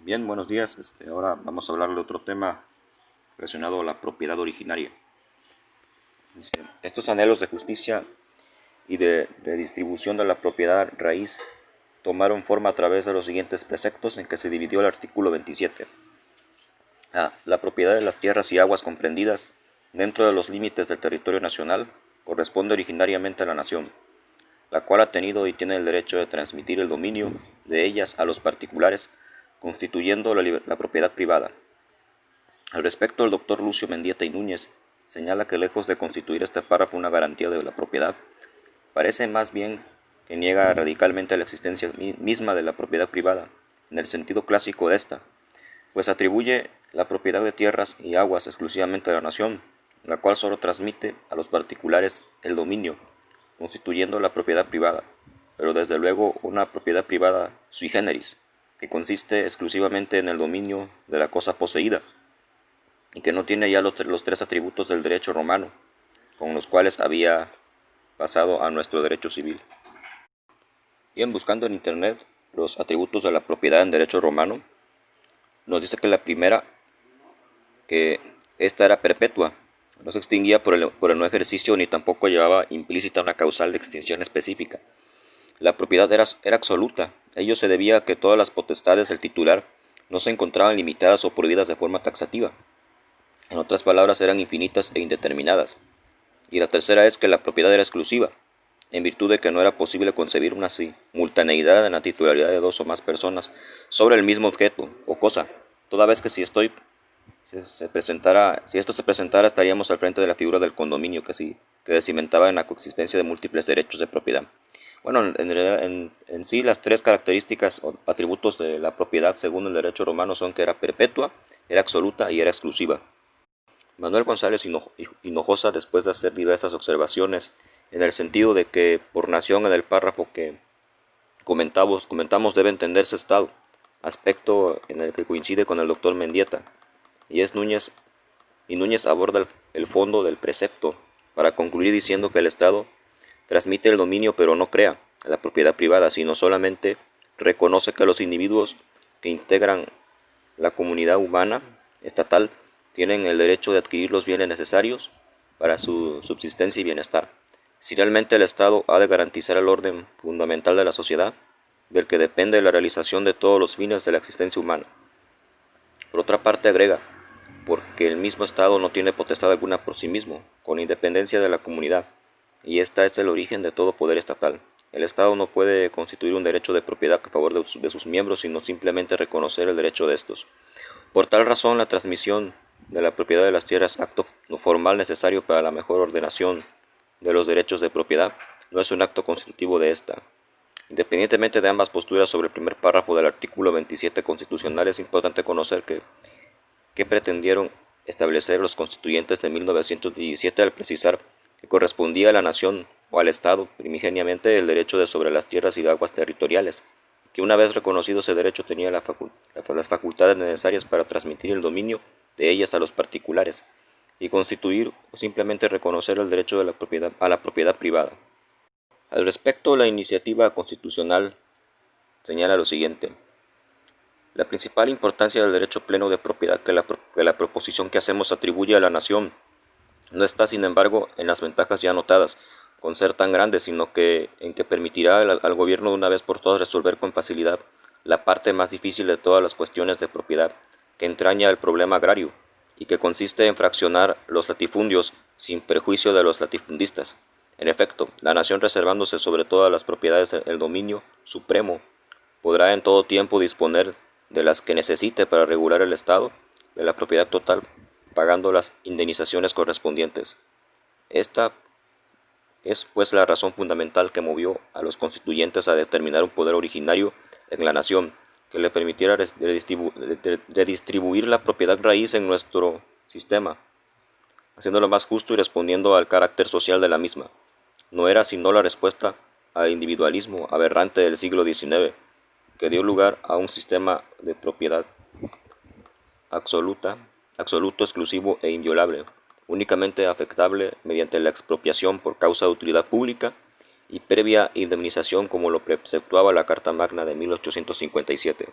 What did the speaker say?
Bien, buenos días. Ahora vamos a hablar de otro tema relacionado a la propiedad originaria. Estos anhelos de justicia y de redistribución de la propiedad raíz tomaron forma a través de los siguientes preceptos en que se dividió el artículo 27. La propiedad de las tierras y aguas comprendidas dentro de los límites del territorio nacional corresponde originariamente a la nación, la cual ha tenido y tiene el derecho de transmitir el dominio de ellas a los particulares, constituyendo la propiedad privada. Al respecto, el doctor Lucio Mendieta y Núñez señala que lejos de constituir este párrafo una garantía de la propiedad, parece más bien que niega radicalmente la existencia misma de la propiedad privada, en el sentido clásico de esta, pues atribuye la propiedad de tierras y aguas exclusivamente a la nación, la cual solo transmite a los particulares el dominio, constituyendo la propiedad privada, pero desde luego una propiedad privada sui generis, que consiste exclusivamente en el dominio de la cosa poseída, y que no tiene ya los tres atributos del derecho romano, con los cuales había pasado a nuestro derecho civil. Bien, buscando en internet los atributos de la propiedad en derecho romano, nos dice que la primera, que esta era perpetua, no se extinguía por el no ejercicio ni tampoco llevaba implícita una causal de extinción específica. La propiedad era absoluta, ello se debía a que todas las potestades del titular no se encontraban limitadas o prohibidas de forma taxativa. En otras palabras, eran infinitas e indeterminadas. Y la tercera es que la propiedad era exclusiva, en virtud de que no era posible concebir una simultaneidad en la titularidad de dos o más personas sobre el mismo objeto o cosa, toda vez que si esto se presentara estaríamos al frente de la figura del condominio que cimentaba en la coexistencia de múltiples derechos de propiedad. Bueno, en sí las tres características o atributos de la propiedad según el derecho romano son que era perpetua, era absoluta y era exclusiva. Manuel González Hinojosa, después de hacer diversas observaciones en el sentido de que por nación en el párrafo que comentamos debe entenderse Estado, aspecto en el que coincide con el doctor Mendieta, y Núñez aborda el fondo del precepto para concluir diciendo que el Estado transmite el dominio pero no crea la propiedad privada, sino solamente reconoce que los individuos que integran la comunidad humana estatal tienen el derecho de adquirir los bienes necesarios para su subsistencia y bienestar. Si realmente el Estado ha de garantizar el orden fundamental de la sociedad, del que depende la realización de todos los fines de la existencia humana. Por otra parte agrega, porque el mismo Estado no tiene potestad alguna por sí mismo, con independencia de la comunidad, y esta es el origen de todo poder estatal. El Estado no puede constituir un derecho de propiedad a favor de sus miembros, sino simplemente reconocer el derecho de estos. Por tal razón, la transmisión de la propiedad de las tierras, acto formal necesario para la mejor ordenación de los derechos de propiedad, no es un acto constitutivo de esta. Independientemente de ambas posturas sobre el primer párrafo del artículo 27 constitucional, es importante conocer que pretendieron establecer los constituyentes de 1917 al precisar que correspondía a la nación o al Estado primigeniamente el derecho de sobre las tierras y aguas territoriales, que una vez reconocido ese derecho tenía las facultades necesarias para transmitir el dominio de ellas a los particulares y constituir o simplemente reconocer el derecho de a la propiedad privada. Al respecto, la iniciativa constitucional señala lo siguiente. La principal importancia del derecho pleno de propiedad que la proposición que hacemos atribuye a la nación no está, sin embargo, en las ventajas ya anotadas, con ser tan grande, sino en que permitirá al gobierno de una vez por todas resolver con facilidad la parte más difícil de todas las cuestiones de propiedad, que entraña el problema agrario, y que consiste en fraccionar los latifundios sin perjuicio de los latifundistas. En efecto, la nación, reservándose sobre todas las propiedades el dominio supremo, podrá en todo tiempo disponer de las que necesite para regular el estado de la propiedad total, pagando las indemnizaciones correspondientes. Esta es pues la razón fundamental que movió a los constituyentes a determinar un poder originario en la nación que le permitiera redistribuir la propiedad raíz en nuestro sistema, haciéndolo más justo y respondiendo al carácter social de la misma. No era sino la respuesta al individualismo aberrante del siglo XIX, que dio lugar a un sistema de propiedad absoluto, exclusivo e inviolable, únicamente afectable mediante la expropiación por causa de utilidad pública y previa indemnización como lo preceptuaba la Carta Magna de 1857.